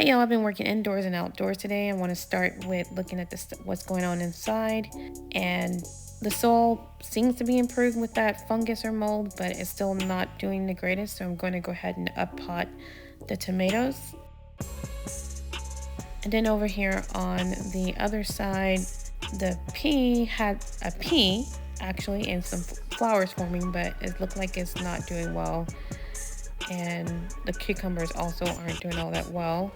Hey y'all, I've been working indoors and outdoors today. I want to start with looking at what's going on inside. And the soil seems to be improved with that fungus or mold, but it's still not doing the greatest. So I'm going to go ahead and up pot the tomatoes. And then over here on the other side, the pea had a pea actually and some flowers forming, but it looked like it's not doing well. And the cucumbers also aren't doing all that well.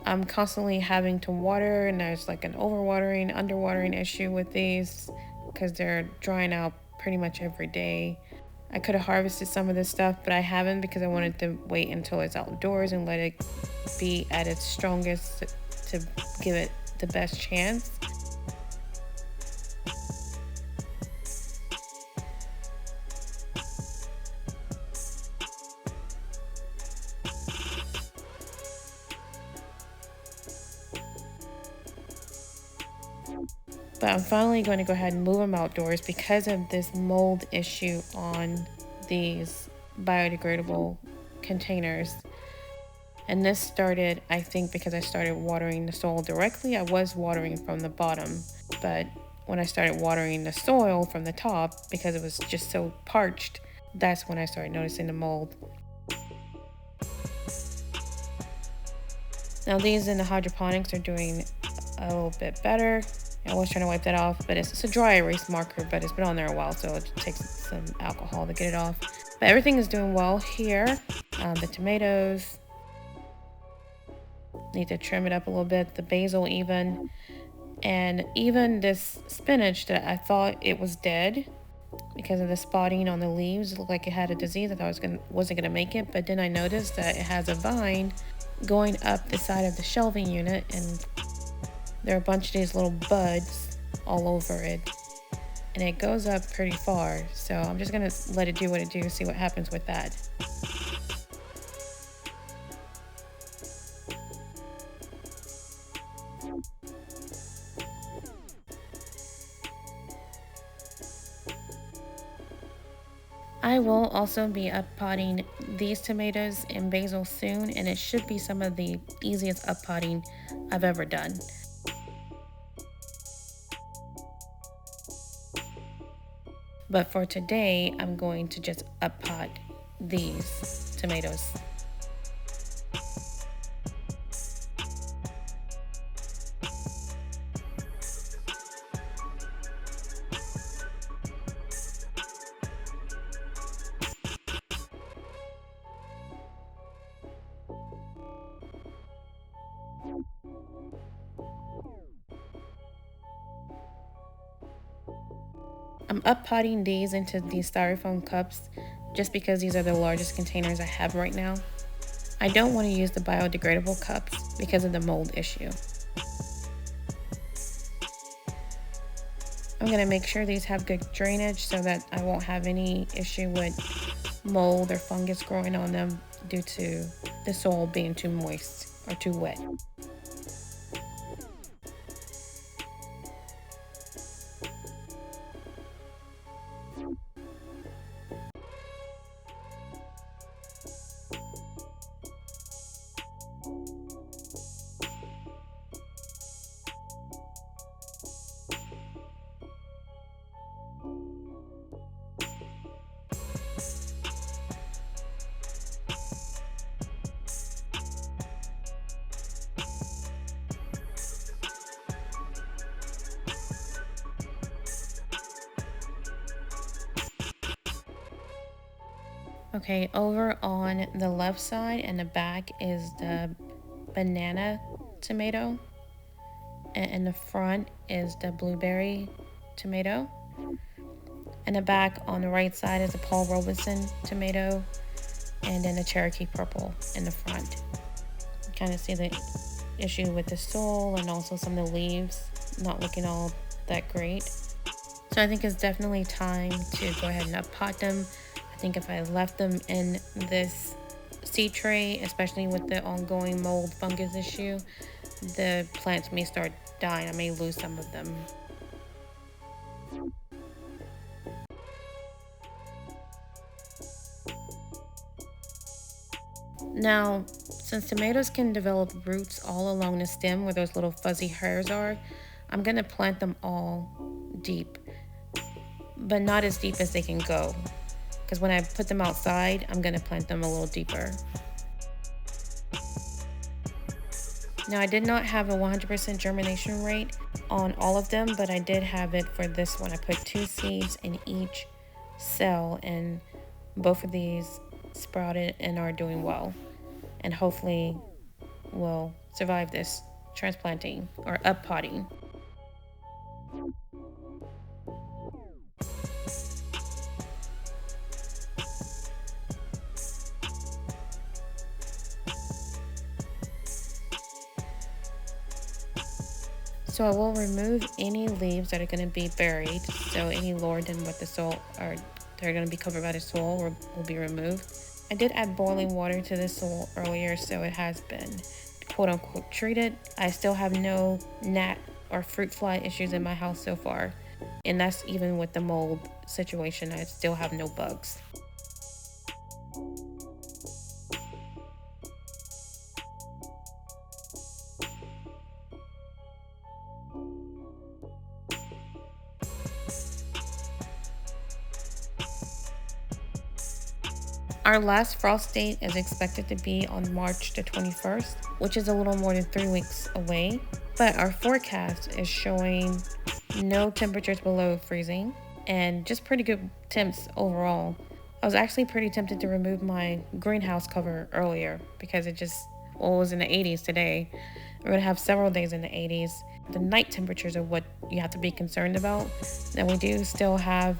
I'm constantly having to water, and there's like an overwatering, underwatering issue with these because they're drying out pretty much every day. I could have harvested some of this stuff, but I haven't because I wanted to wait until it's outdoors and let it be at its strongest to give it the best chance. But I'm finally going to go ahead and move them outdoors because of this mold issue on these biodegradable containers. And this started, I think, because I started watering the soil directly. I was watering from the bottom, but when I started watering the soil from the top, because it was just so parched, that's when I started noticing the mold. Now these in the hydroponics are doing a little bit better. I was trying to wipe that off, but it's a dry erase marker, but it's been on there a while, so it takes some alcohol to get it off. But everything is doing well here. The tomatoes, need to trim it up a little bit, the basil even. And even this spinach that I thought it was dead because of the spotting on the leaves, it looked like it had a disease. I thought it wasn't gonna make it, but then I noticed that it has a vine going up the side of the shelving unit, and there are a bunch of these little buds all over it, and it goes up pretty far. So I'm just gonna let it do what it do, see what happens with that. I will also be up potting these tomatoes and basil soon, and it should be some of the easiest up potting I've ever done. But for today, I'm going to just up pot these tomatoes. I'm up potting these into these styrofoam cups just because these are the largest containers I have right now. I don't want to use the biodegradable cups because of the mold issue. I'm going to make sure these have good drainage so that I won't have any issue with mold or fungus growing on them due to the soil being too moist or too wet. Okay, over on the left side and the back is the banana tomato, and in the front is the blueberry tomato. In the back on the right side is the Paul Robeson tomato, and then the Cherokee purple in the front. You kind of see the issue with the soil and also some of the leaves not looking all that great. So I think it's definitely time to go ahead and up pot them. I think if I left them in this seed tray, especially with the ongoing mold fungus issue, the plants may start dying. I may lose some of them. Now, Since tomatoes can develop roots all along the stem where those little fuzzy hairs are, I'm gonna plant them all deep, but not as deep as they can go. Because when I put them outside, I'm gonna plant them a little deeper. Now, I did not have a 100% germination rate on all of them, but I did have it for this one. I put 2 seeds in each cell, and both of these sprouted and are doing well, and hopefully will survive this transplanting or uppotting. So I will remove any leaves that are going to be buried. So any lower than what the soil or they're going to be covered by the soil will be removed. I did add boiling water to the soil earlier, so it has been quote unquote treated. I still have no gnat or fruit fly issues in my house so far. And that's even with the mold situation. I still have no bugs. Our last frost date is expected to be on March the 21st, which is a little more than 3 weeks away. But our forecast is showing no temperatures below freezing and just pretty good temps overall. I was actually pretty tempted to remove my greenhouse cover earlier because it was in the 80s today. We're gonna have several days in the 80s. The night temperatures are what you have to be concerned about. And we do still have,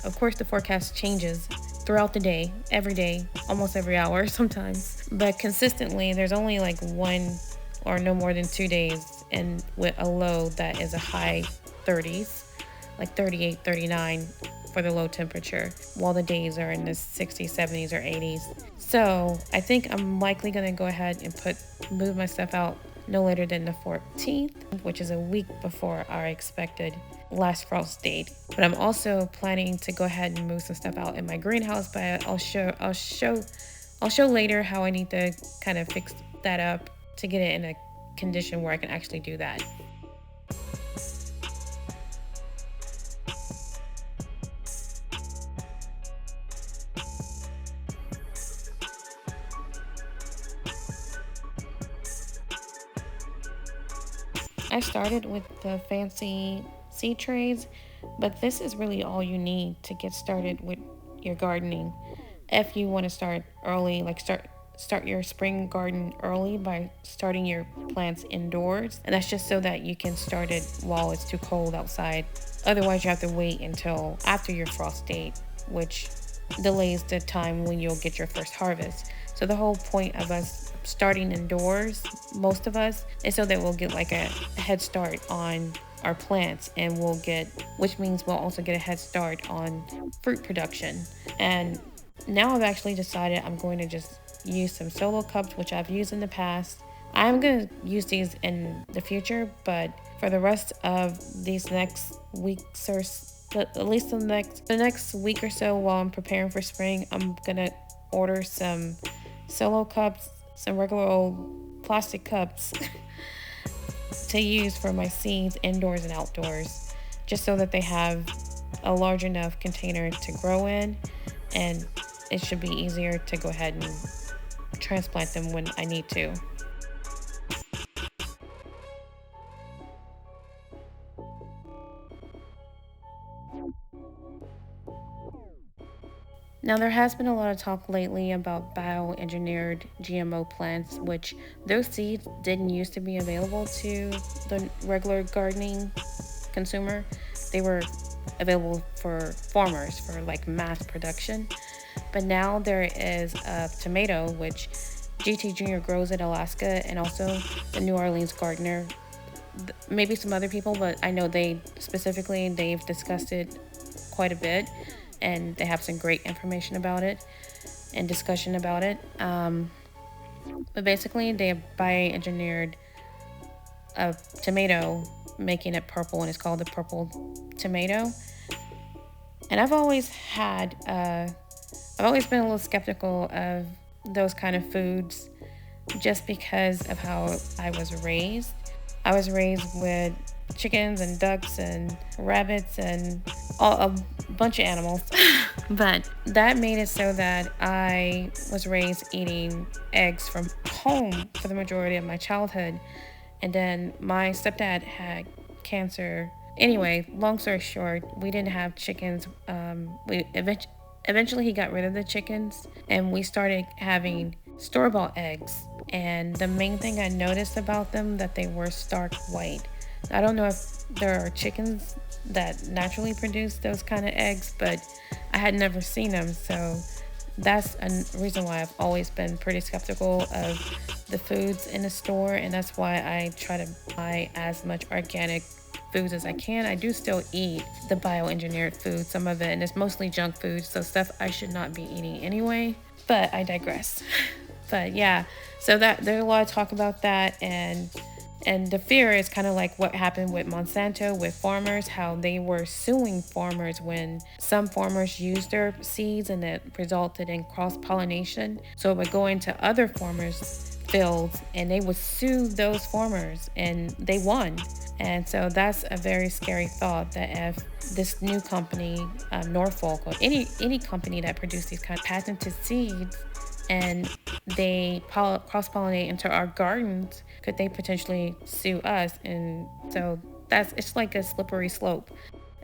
of course the forecast changes throughout the day, every day, almost every hour sometimes. But consistently, there's only like 1 or no more than 2 days and with a low that is a high 30s, like 38, 39 for the low temperature, while the days are in the 60s, 70s, or 80s. So I think I'm likely gonna go ahead and move my stuff out no later than the 14th, which is a week before our expected last frost date. But I'm also planning to go ahead and move some stuff out in my greenhouse, but I'll show later how I need to kind of fix that up to get it in a condition where I can actually do that. I started with the fancy seed trays, but this is really all you need to get started with your gardening. If you want to start early, like start your spring garden early by starting your plants indoors, and that's just so that you can start it while it's too cold outside. Otherwise, you have to wait until after your frost date, which delays the time when you'll get your first harvest. So the whole point of us starting indoors, most of us, is so that we'll get like a head start on our plants, and which means we'll also get a head start on fruit production. And now I've actually decided I'm going to just use some solo cups, which I've used in the past. I'm going to use these in the future, but for the rest of these next weeks or at least the next week or so while I'm preparing for spring, I'm going to order some solo cups, some regular old plastic cups to use for my seeds indoors and outdoors, just so that they have a large enough container to grow in, and it should be easier to go ahead and transplant them when I need to. Now, there has been a lot of talk lately about bioengineered GMO plants, which those seeds didn't used to be available to the regular gardening consumer. They were available for farmers for like mass production. But now there is a tomato, which GT Jr. grows in Alaska, and also the New Orleans gardener. Maybe some other people, but I know they've discussed it quite a bit, and they have some great information about it and discussion about it. But basically, they have bioengineered a tomato, making it purple, and it's called the purple tomato. And I've always been a little skeptical of those kind of foods just because of how I was raised. I was raised with chickens and ducks and rabbits and a bunch of animals. But that made it so that I was raised eating eggs from home for the majority of my childhood. And then my stepdad had cancer. Anyway, long story short, we didn't have chickens. Eventually he got rid of the chickens, and we started having store-bought eggs. And the main thing I noticed about them that they were stark white. I don't know if there are chickens that naturally produce those kind of eggs, but I had never seen them. So that's a reason why I've always been pretty skeptical of the foods in the store, and that's why I try to buy as much organic foods as I can. I do still eat the bioengineered food, some of it, and it's mostly junk food, so stuff I should not be eating anyway. But I digress. But yeah, so that there's a lot of talk about that, and the fear is kind of like what happened with Monsanto with farmers, how they were suing farmers when some farmers used their seeds and it resulted in cross pollination. So it would go into other farmers' fields and they would sue those farmers, and they won. And so that's a very scary thought, that if this new company, Norfolk, or any company that produces these kind of patented seeds, and they cross-pollinate into our gardens, could they potentially sue us? And so it's like a slippery slope.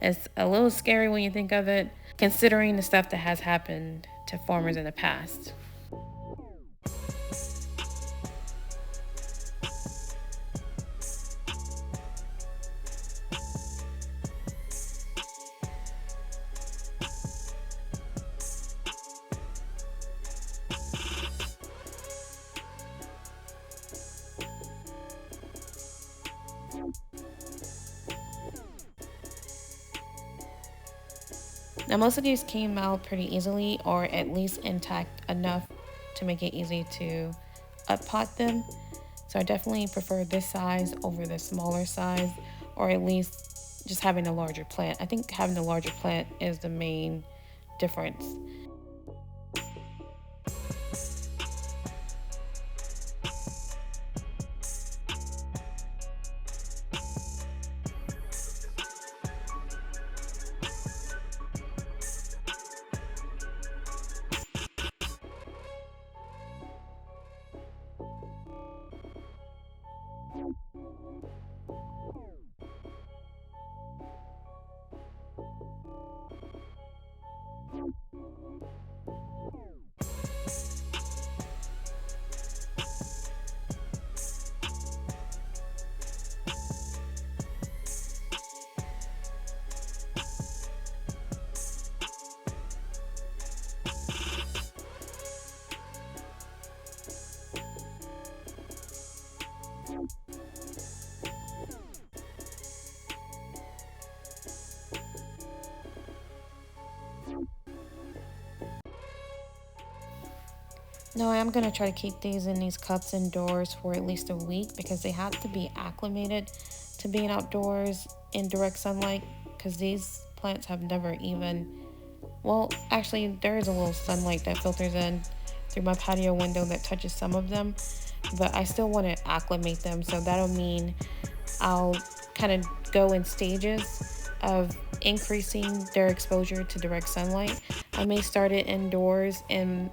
It's a little scary when you think of it, considering the stuff that has happened to farmers in the past. Now, most of these came out pretty easily, or at least intact enough to make it easy to uppot them. So I definitely prefer this size over the smaller size, or at least just having a larger plant. I think having a larger plant is the main difference. No, I am going to try to keep these in these cups indoors for at least a week, because they have to be acclimated to being outdoors in direct sunlight, because these plants have never even, well, actually there is a little sunlight that filters in through my patio window that touches some of them, but I still want to acclimate them. So that'll mean I'll kind of go in stages of increasing their exposure to direct sunlight. I may start it indoors in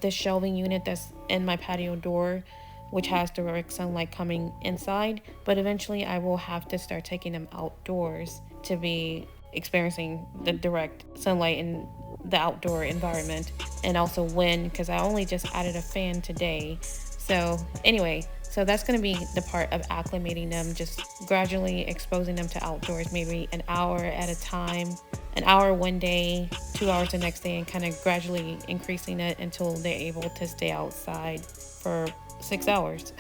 the shelving unit that's in my patio door, which has direct sunlight coming inside, but eventually I will have to start taking them outdoors to be experiencing the direct sunlight in the outdoor environment, and also wind, because I only just added a fan today. So anyway, so that's going to be the part of acclimating them, just gradually exposing them to outdoors, maybe an hour at a time, an hour one day, 2 hours the next day, and kind of gradually increasing it until they're able to stay outside for 6 hours.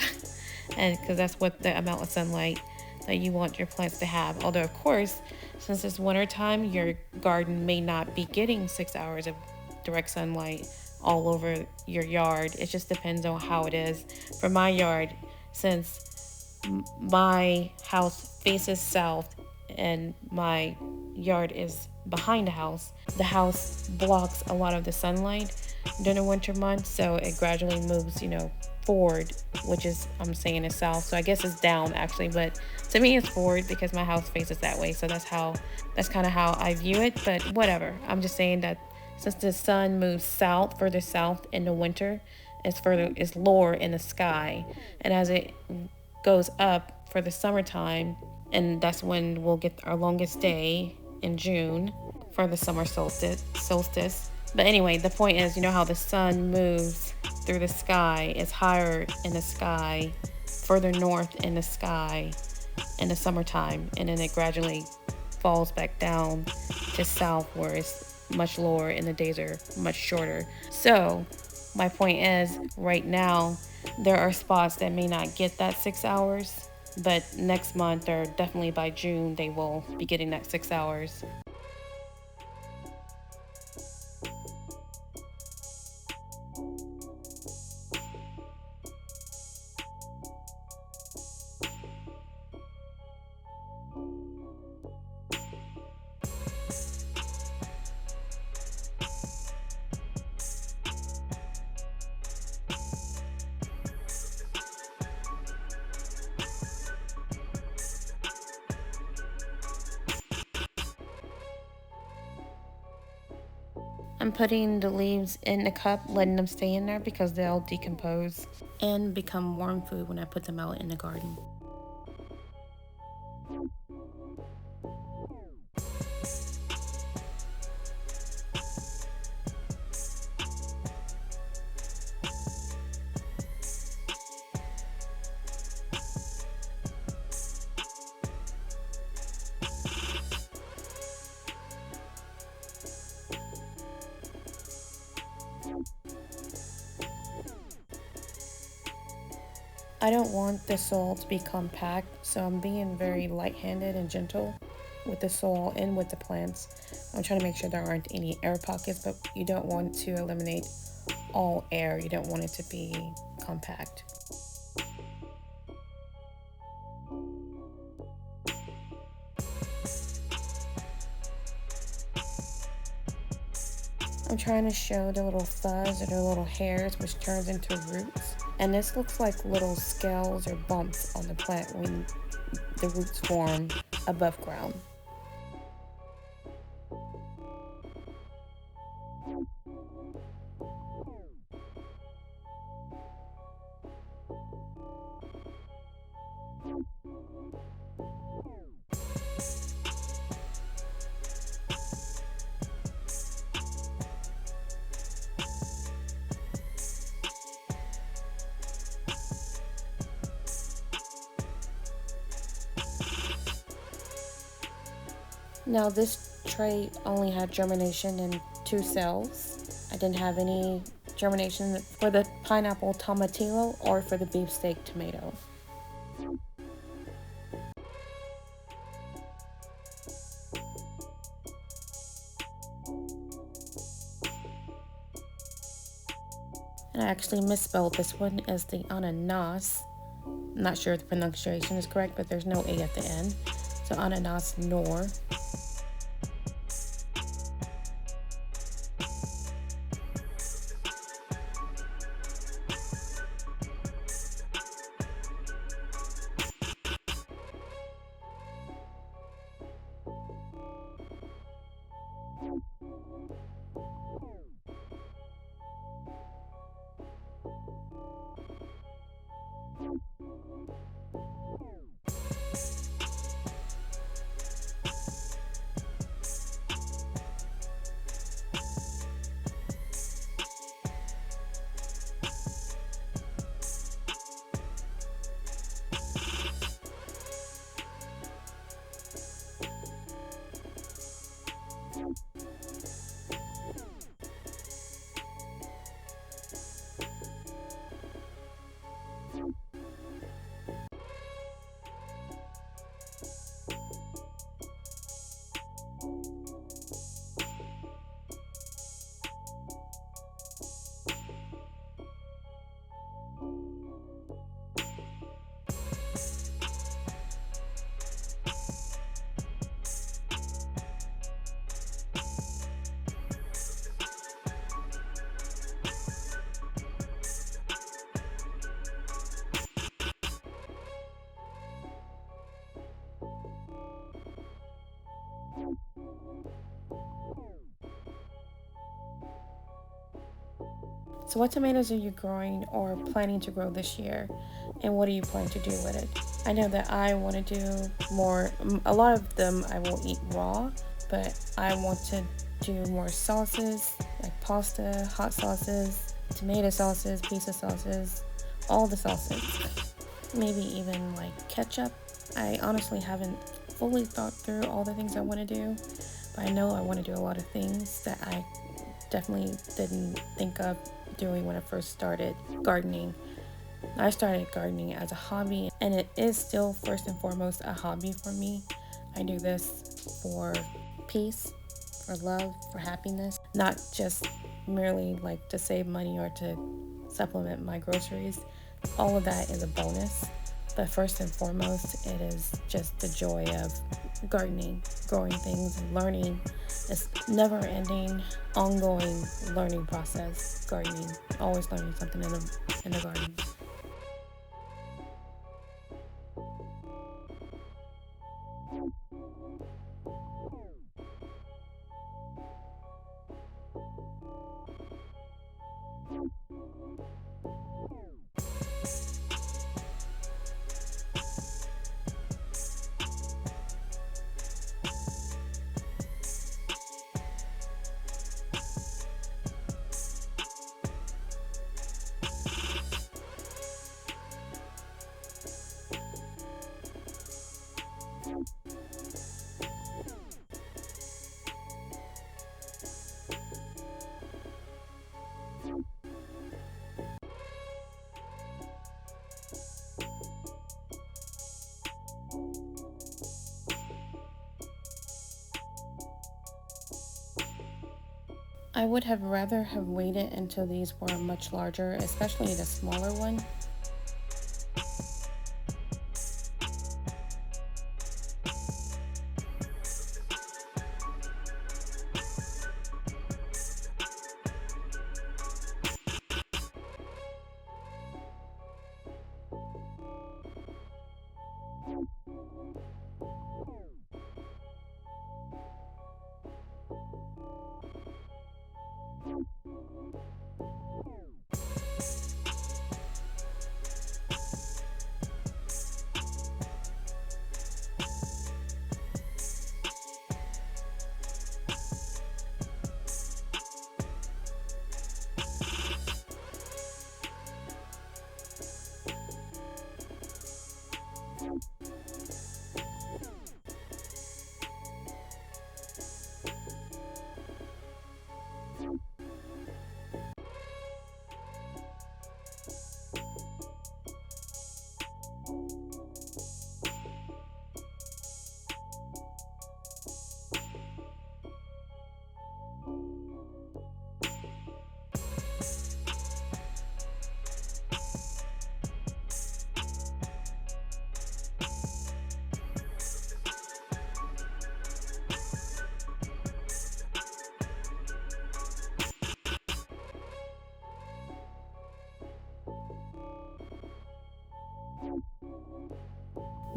And because that's what the amount of sunlight that you want your plants to have. Although, of course, since it's winter time, your garden may not be getting 6 hours of direct sunlight all over your yard. It just depends on how it is. For my yard, since my house faces south and my yard is behind the house blocks a lot of the sunlight during the winter months, so it gradually moves, forward, which is, I'm saying, is south. So I guess it's down actually, but to me it's forward because my house faces that way. So that's kind of how I view it. But whatever. I'm just saying that since the sun moves south, further south in the winter, it's lower in the sky, and as it goes up for the summertime, and that's when we'll get our longest day in June for the summer solstice. But anyway, the point is, you know how the sun moves through the sky, it's higher in the sky, further north in the sky in the summertime, and then it gradually falls back down to south where it's much lower and the days are much shorter. So my point is, right now there are spots that may not get that 6 hours, but next month or definitely by June they will be getting that 6 hours. I'm putting the leaves in the cup, letting them stay in there because they'll decompose and become worm food when I put them out in the garden. I don't want the soil to be compact, so I'm being very light-handed and gentle with the soil and with the plants. I'm trying to make sure there aren't any air pockets, but you don't want to eliminate all air. You don't want it to be compact. I'm trying to show the little fuzz or the little hairs which turns into roots. And this looks like little scales or bumps on the plant when the roots form above ground. Now this tray only had germination in 2 cells. I didn't have any germination for the pineapple tomatillo or for the beefsteak tomato. And I actually misspelled this one as the ananas. I'm not sure if the pronunciation is correct, but there's no A at the end. So ananas nor. So what tomatoes are you growing or planning to grow this year? And what do you plan to do with it? I know that I want to do more, a lot of them I will eat raw, but I want to do more sauces, like pasta, hot sauces, tomato sauces, pizza sauces, all the sauces. Maybe even like ketchup. I honestly haven't fully thought through all the things I want to do, but I know I want to do a lot of things that I definitely didn't think of doing when I first started gardening. I started gardening as a hobby, and it is still first and foremost a hobby for me. I do this for peace, for love, for happiness, not just merely like to save money or to supplement my groceries. All of that is a bonus, but first and foremost, it is just the joy of gardening, growing things, and learning. It's never ending, ongoing learning process. Gardening, always learning something in the garden. I would have rather have waited until these were much larger, especially the smaller one.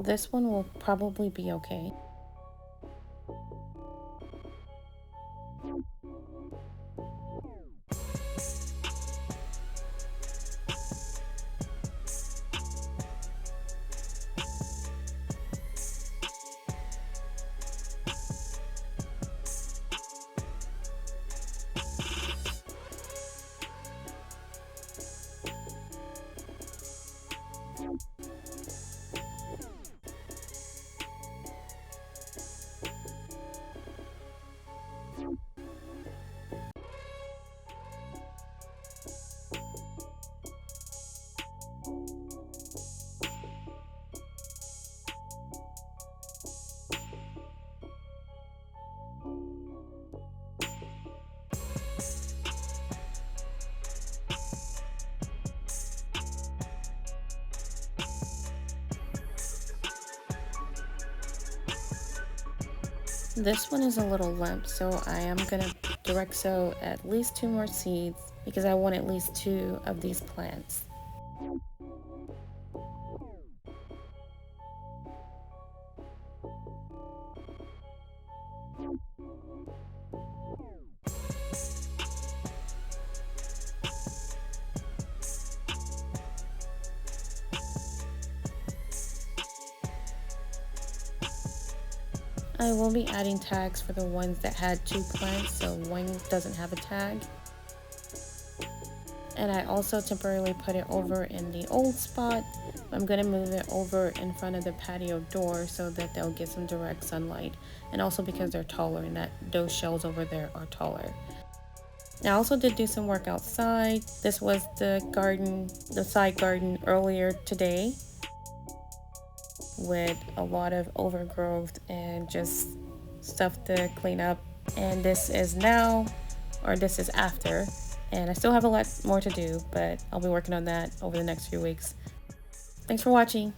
This one will probably be okay. This one is a little limp, so I am gonna direct sow at least 2 more seeds because I want at least 2 of these plants. I will be adding tags for the ones that had 2 plants, so one doesn't have a tag. And I also temporarily put it over in the old spot. I'm going to move it over in front of the patio door so that they'll get some direct sunlight, and also because they're taller and that those shells over there are taller. Now I also did do some work outside. This was the side garden earlier today with a lot of overgrowth and just stuff to clean up. And this is after. And I still have a lot more to do, but I'll be working on that over the next few weeks. Thanks for watching.